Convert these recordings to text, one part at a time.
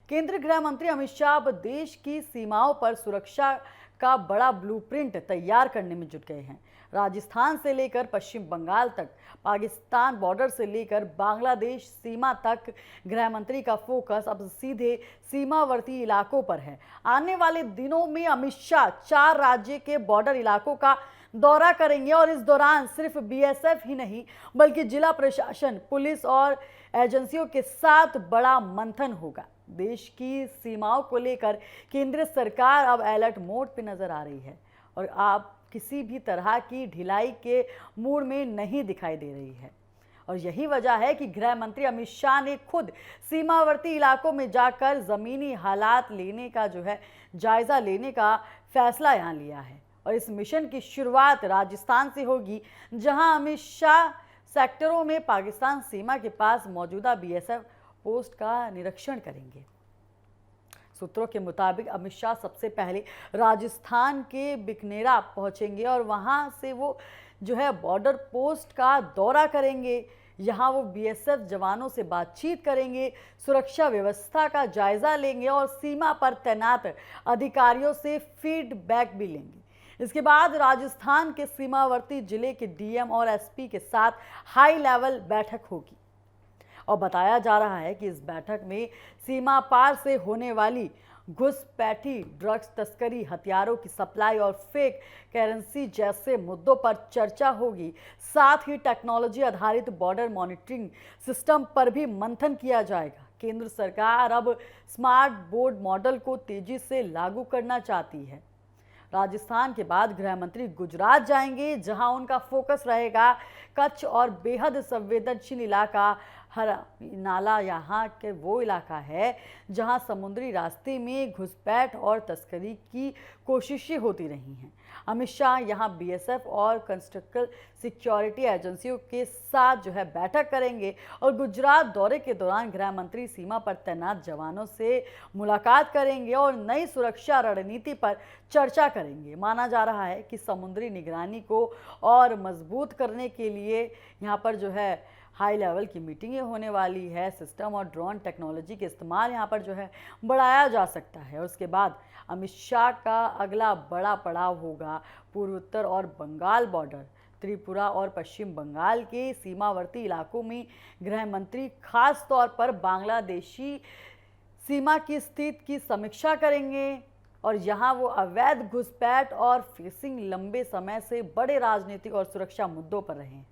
केंद्रीय गृह मंत्री अमित शाह अब देश की सीमाओं पर सुरक्षा का बड़ा ब्लूप्रिंट तैयार करने में जुट गए हैं। राजस्थान से लेकर पश्चिम बंगाल तक, पाकिस्तान बॉर्डर से लेकर बांग्लादेश सीमा तक गृह मंत्री का फोकस अब सीधे सीमावर्ती इलाकों पर है। आने वाले दिनों में अमित शाह 4 राज्य के बॉर्डर इलाकों का दौरा करेंगे और इस दौरान सिर्फ बीएसएफ ही नहीं बल्कि जिला प्रशासन, पुलिस और एजेंसियों के साथ बड़ा मंथन होगा। देश की सीमाओं को लेकर केंद्र सरकार अब अलर्ट मोड पे नजर आ रही है और आप किसी भी तरह की ढिलाई के मूड में नहीं दिखाई दे रही है। और यही वजह है कि गृह मंत्री अमित शाह ने खुद सीमावर्ती इलाकों में जाकर जमीनी हालात लेने का जायजा लेने का फैसला यहाँ लिया है। और इस मिशन की शुरुआत राजस्थान से होगी, जहां अमित शाह सेक्टरों में पाकिस्तान सीमा के पास मौजूदा बीएसएफ पोस्ट का निरीक्षण करेंगे। सूत्रों के मुताबिक अमित शाह सबसे पहले राजस्थान के बिकनेरा पहुंचेंगे और वहां से वो बॉर्डर पोस्ट का दौरा करेंगे। यहाँ वो बीएसएफ जवानों से बातचीत करेंगे, सुरक्षा व्यवस्था का जायजा लेंगे और सीमा पर तैनात अधिकारियों से फीडबैक भी लेंगे। इसके बाद राजस्थान के सीमावर्ती जिले के डीएम और एसपी के साथ हाई लेवल बैठक होगी और बताया जा रहा है कि इस बैठक में सीमा पार से होने वाली घुसपैठी, ड्रग्स तस्करी, हथियारों की सप्लाई और फेक करेंसी जैसे मुद्दों पर चर्चा होगी। साथ ही टेक्नोलॉजी आधारित बॉर्डर मॉनिटरिंग सिस्टम पर भी मंथन किया जाएगा। केंद्र सरकार अब स्मार्ट बोर्ड मॉडल को तेजी से लागू करना चाहती है। राजस्थान के बाद गृह मंत्री गुजरात जाएंगे, जहां उनका फोकस रहेगा कच्छ और बेहद संवेदनशील इलाका हरा नाला। यहाँ के वो इलाका है जहां समुद्री रास्ते में घुसपैठ और तस्करी की कोशिशें होती रही हैं। अमित शाह यहाँ बीएसएफ और कंस्ट्रक्शन सिक्योरिटी एजेंसियों के साथ बैठक करेंगे और गुजरात दौरे के दौरान गृह मंत्री सीमा पर तैनात जवानों से मुलाकात करेंगे और नई सुरक्षा रणनीति पर चर्चा करेंगे। माना जा रहा है कि समुद्री निगरानी को और मजबूत करने के लिए यहाँ पर हाई लेवल की मीटिंगें होने वाली है। सिस्टम और ड्रोन टेक्नोलॉजी के इस्तेमाल यहाँ पर बढ़ाया जा सकता है। और उसके बाद अमित शाह का अगला बड़ा पड़ाव होगा पूर्वोत्तर और बंगाल बॉर्डर। त्रिपुरा और पश्चिम बंगाल के सीमावर्ती इलाकों में गृह मंत्री खास तौर पर बांग्लादेशी सीमा की स्थिति की समीक्षा करेंगे और यहाँ वो अवैध घुसपैठ और फेसिंग लंबे समय से बड़े राजनीतिक और सुरक्षा मुद्दों पर रहे हैं।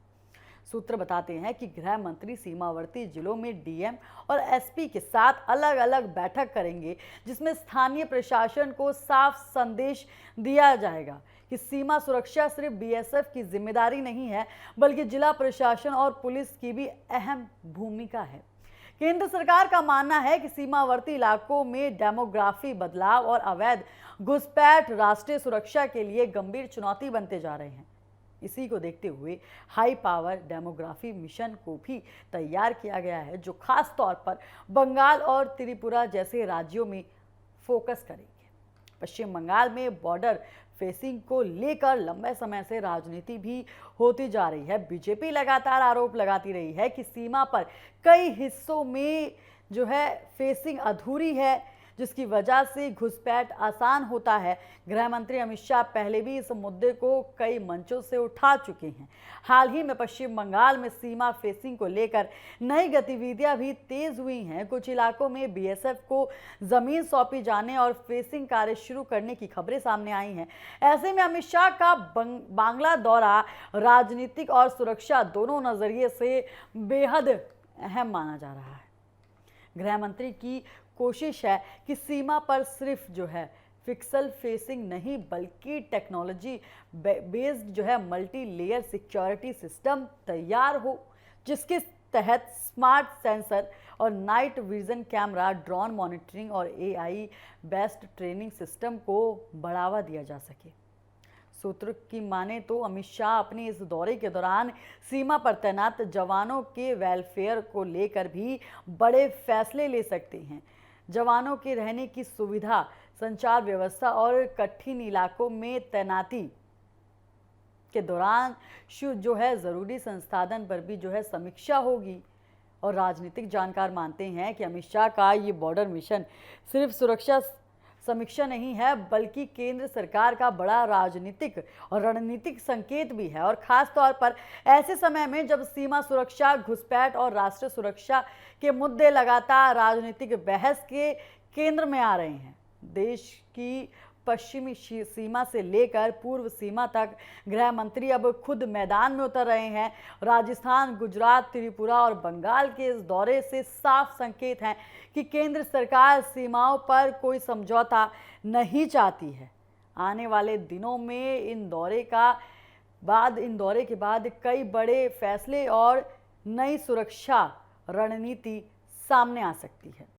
सूत्र बताते हैं कि गृह मंत्री सीमावर्ती जिलों में डीएम और एसपी के साथ अलग अलग बैठक करेंगे, जिसमें स्थानीय प्रशासन को साफ संदेश दिया जाएगा कि सीमा सुरक्षा सिर्फ बीएसएफ की जिम्मेदारी नहीं है बल्कि जिला प्रशासन और पुलिस की भी अहम भूमिका है। केंद्र सरकार का मानना है कि सीमावर्ती इलाकों में डेमोग्राफी बदलाव और अवैध घुसपैठ राष्ट्रीय सुरक्षा के लिए गंभीर चुनौती बनते जा रहे हैं। इसी को देखते हुए हाई पावर डेमोग्राफी मिशन को भी तैयार किया गया है, जो खास तौर पर बंगाल और त्रिपुरा जैसे राज्यों में फोकस करेंगे। पश्चिम बंगाल में बॉर्डर फेसिंग को लेकर लंबे समय से राजनीति भी होती जा रही है। बीजेपी लगातार आरोप लगाती रही है कि सीमा पर कई हिस्सों में फेसिंग अधूरी है, जिसकी वजह से घुसपैठ आसान होता है। गृह मंत्री अमित शाह पहले भी इस मुद्दे को कई मंचों से उठा चुके हैं। हाल ही में पश्चिम बंगाल में सीमा फेसिंग को लेकर नई गतिविधियां भी तेज हुई हैं। कुछ इलाकों में बीएसएफ को जमीन सौंपी जाने और फेसिंग कार्य शुरू करने की खबरें सामने आई हैं। ऐसे में अमित शाह का बांग्ला दौरा राजनीतिक और सुरक्षा दोनों नजरिए से बेहद अहम माना जा रहा है। गृह मंत्री की कोशिश है कि सीमा पर सिर्फ फिक्सल फेसिंग नहीं बल्कि technology based multi layer security system तैयार हो, जिसके तहत स्मार्ट सेंसर और night vision camera, drone monitoring और एआई बेस्ड ट्रेनिंग सिस्टम को बढ़ावा दिया जा सके। सूत्र की माने तो अमित शाह अपने इस दौरे के दौरान सीमा पर तैनात जवानों के वेलफेयर को लेकर भी बड़े फैसले ले सकते हैं। जवानों के रहने की सुविधा, संचार व्यवस्था और कठिन इलाकों में तैनाती के दौरान ज़रूरी संसाधन पर भी समीक्षा होगी और राजनीतिक जानकार मानते हैं कि अमित शाह का ये बॉर्डर मिशन सिर्फ सुरक्षा समीक्षा नहीं है, बल्कि केंद्र सरकार का बड़ा राजनीतिक और रणनीतिक संकेत भी है। और खास तौर पर ऐसे समय में जब सीमा सुरक्षा, घुसपैठ और राष्ट्रीय सुरक्षा के मुद्दे लगातार राजनीतिक बहस के केंद्र में आ रहे हैं। देश की पश्चिमी सीमा से लेकर पूर्व सीमा तक गृह मंत्री अब खुद मैदान में उतर रहे हैं। राजस्थान, गुजरात, त्रिपुरा और बंगाल के इस दौरे से साफ संकेत हैं कि केंद्र सरकार सीमाओं पर कोई समझौता नहीं चाहती है। आने वाले दिनों में इन दौरे के बाद कई बड़े फैसले और नई सुरक्षा रणनीति सामने आ सकती है।